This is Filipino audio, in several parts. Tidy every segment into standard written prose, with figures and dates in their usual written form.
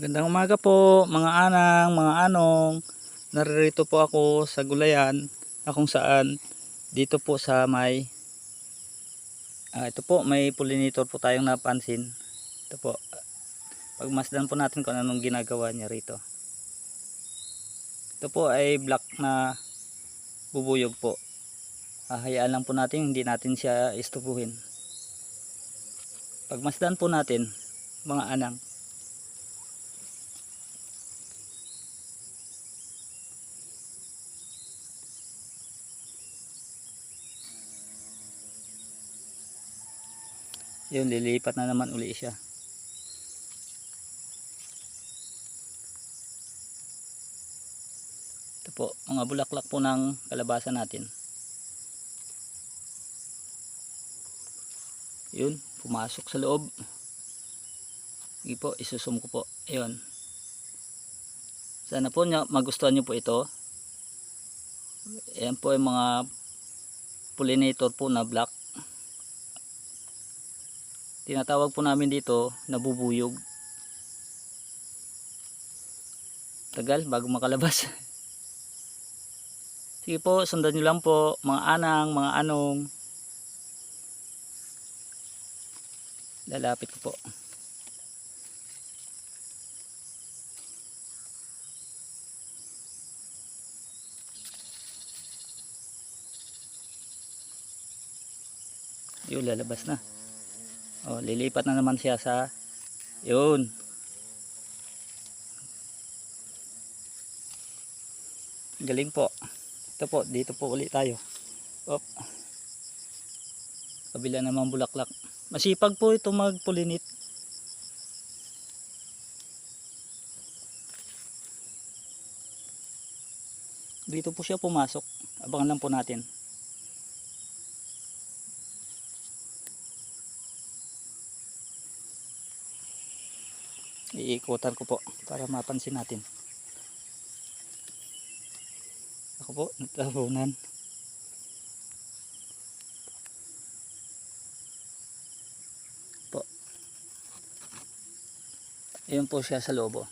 Magandang umaga po mga anang, mga anong. Naririto po ako sa gulayan na kung saan dito po sa may ito po may pollinator po tayong napansin. Ito po. Pagmasdan po natin kung anong ginagawa niya rito. Ito po ay black na bubuyog po. Hayaan lang po natin, hindi natin siya istubuhin. Pagmasdan po natin mga anang. Yun, lilipat na naman uli siya. Ito po, mga bulaklak po ng kalabasa natin. Yun, pumasok sa loob. Sige po, isusum ko po. Ayun. Sana po magustuhan nyo po ito. Ayan po yung mga pollinator po na black. Tinatawag po namin dito nabubuyog. Tagal bago makalabas. Sige po, sundan nyo lang po mga anang, mga anong. Lalapit ko po. Yun, lalabas na. O, lilipat na naman siya sa yun. Galing po. Ito po, dito po ulit tayo. Op. Kabila naman bulaklak. Masipag po ito mag-pollinate. Dito po siya pumasok. Abangan lang po natin. Iikutan ko po para mapansin natin. Ako po, natabunan. Po. Ayun po siya sa lobo.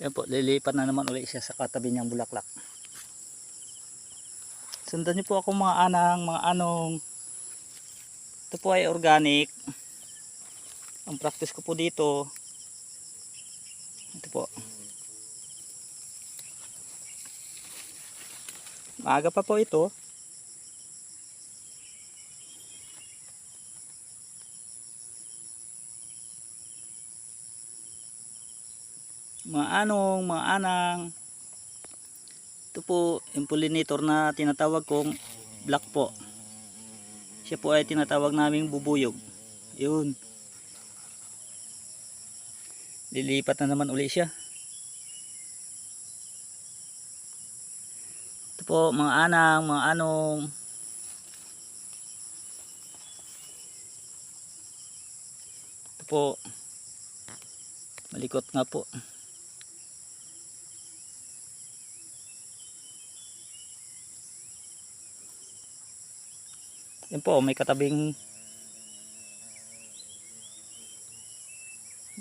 Yan po, lilipat na naman ulit siya sa katabi niyang bulaklak. Sundan niyo po ako mga anang, mga anong. Ito po ay organic. Ang practice ko po dito. Ito po. Maaga pa po ito. Mga anong, mga anang. Ito po yung pollinator na tinatawag kong black po. Siya po ay tinatawag naming bubuyog. Yun. Lilipat na naman uli siya. Ito po mga anang, mga anong. Ito po. Malikot nga po. Yan po, may katabing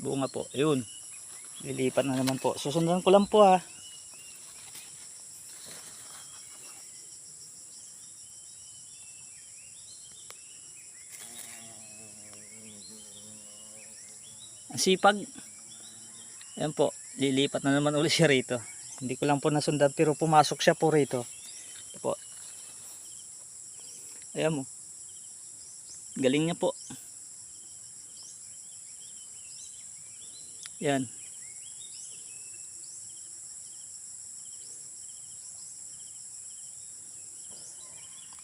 bunga po. Ayun. Lilipat na naman po. Susundan ko lang po ha. Ang sipag. Ayan po. Lilipat na naman ulit siya rito. Hindi ko lang po nasundan pero pumasok siya po rito. Ito po. Ayan mo. Galing niya po. Yan.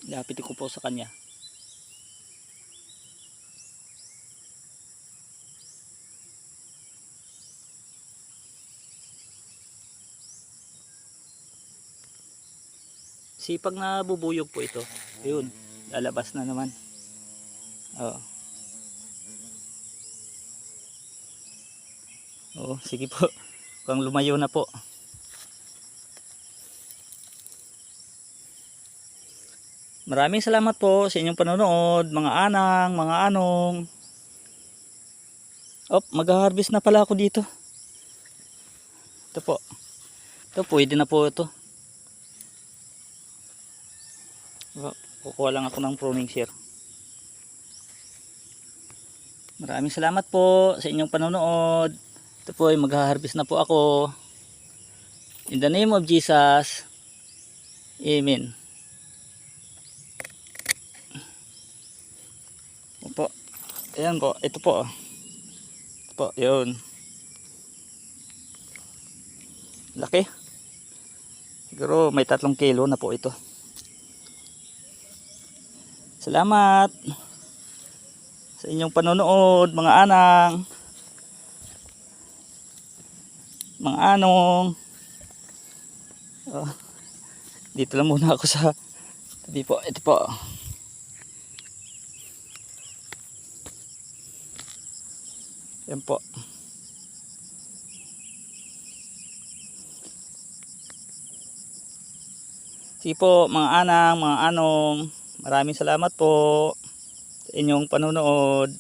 Lapit ko po sa kanya. Sipag na bubuyog po ito. Yun. Lalabas na naman. Oo. Oo, sige po. Mukhang lumayo na po. Maraming salamat po sa inyong panonood, mga anang, mga anong. Mag-harvest na pala ako dito. Ito po. Ito, pwede na po ito. Kukuha lang ako ng pruning shear. Maraming salamat po sa inyong panonood. Ito po, mag-harvest na po ako. In the name of Jesus. Amen. Opo. Ayan po. Ito po. Ito po. Yun. Laki. Siguro may 3 kilo na po ito. Salamat sa inyong panonood, mga anang, mga anong. Dito lang muna ako sa tabi po. Ito po. Yan po. Sige po, mga anang, mga anong. Maraming salamat po sa inyong panonood.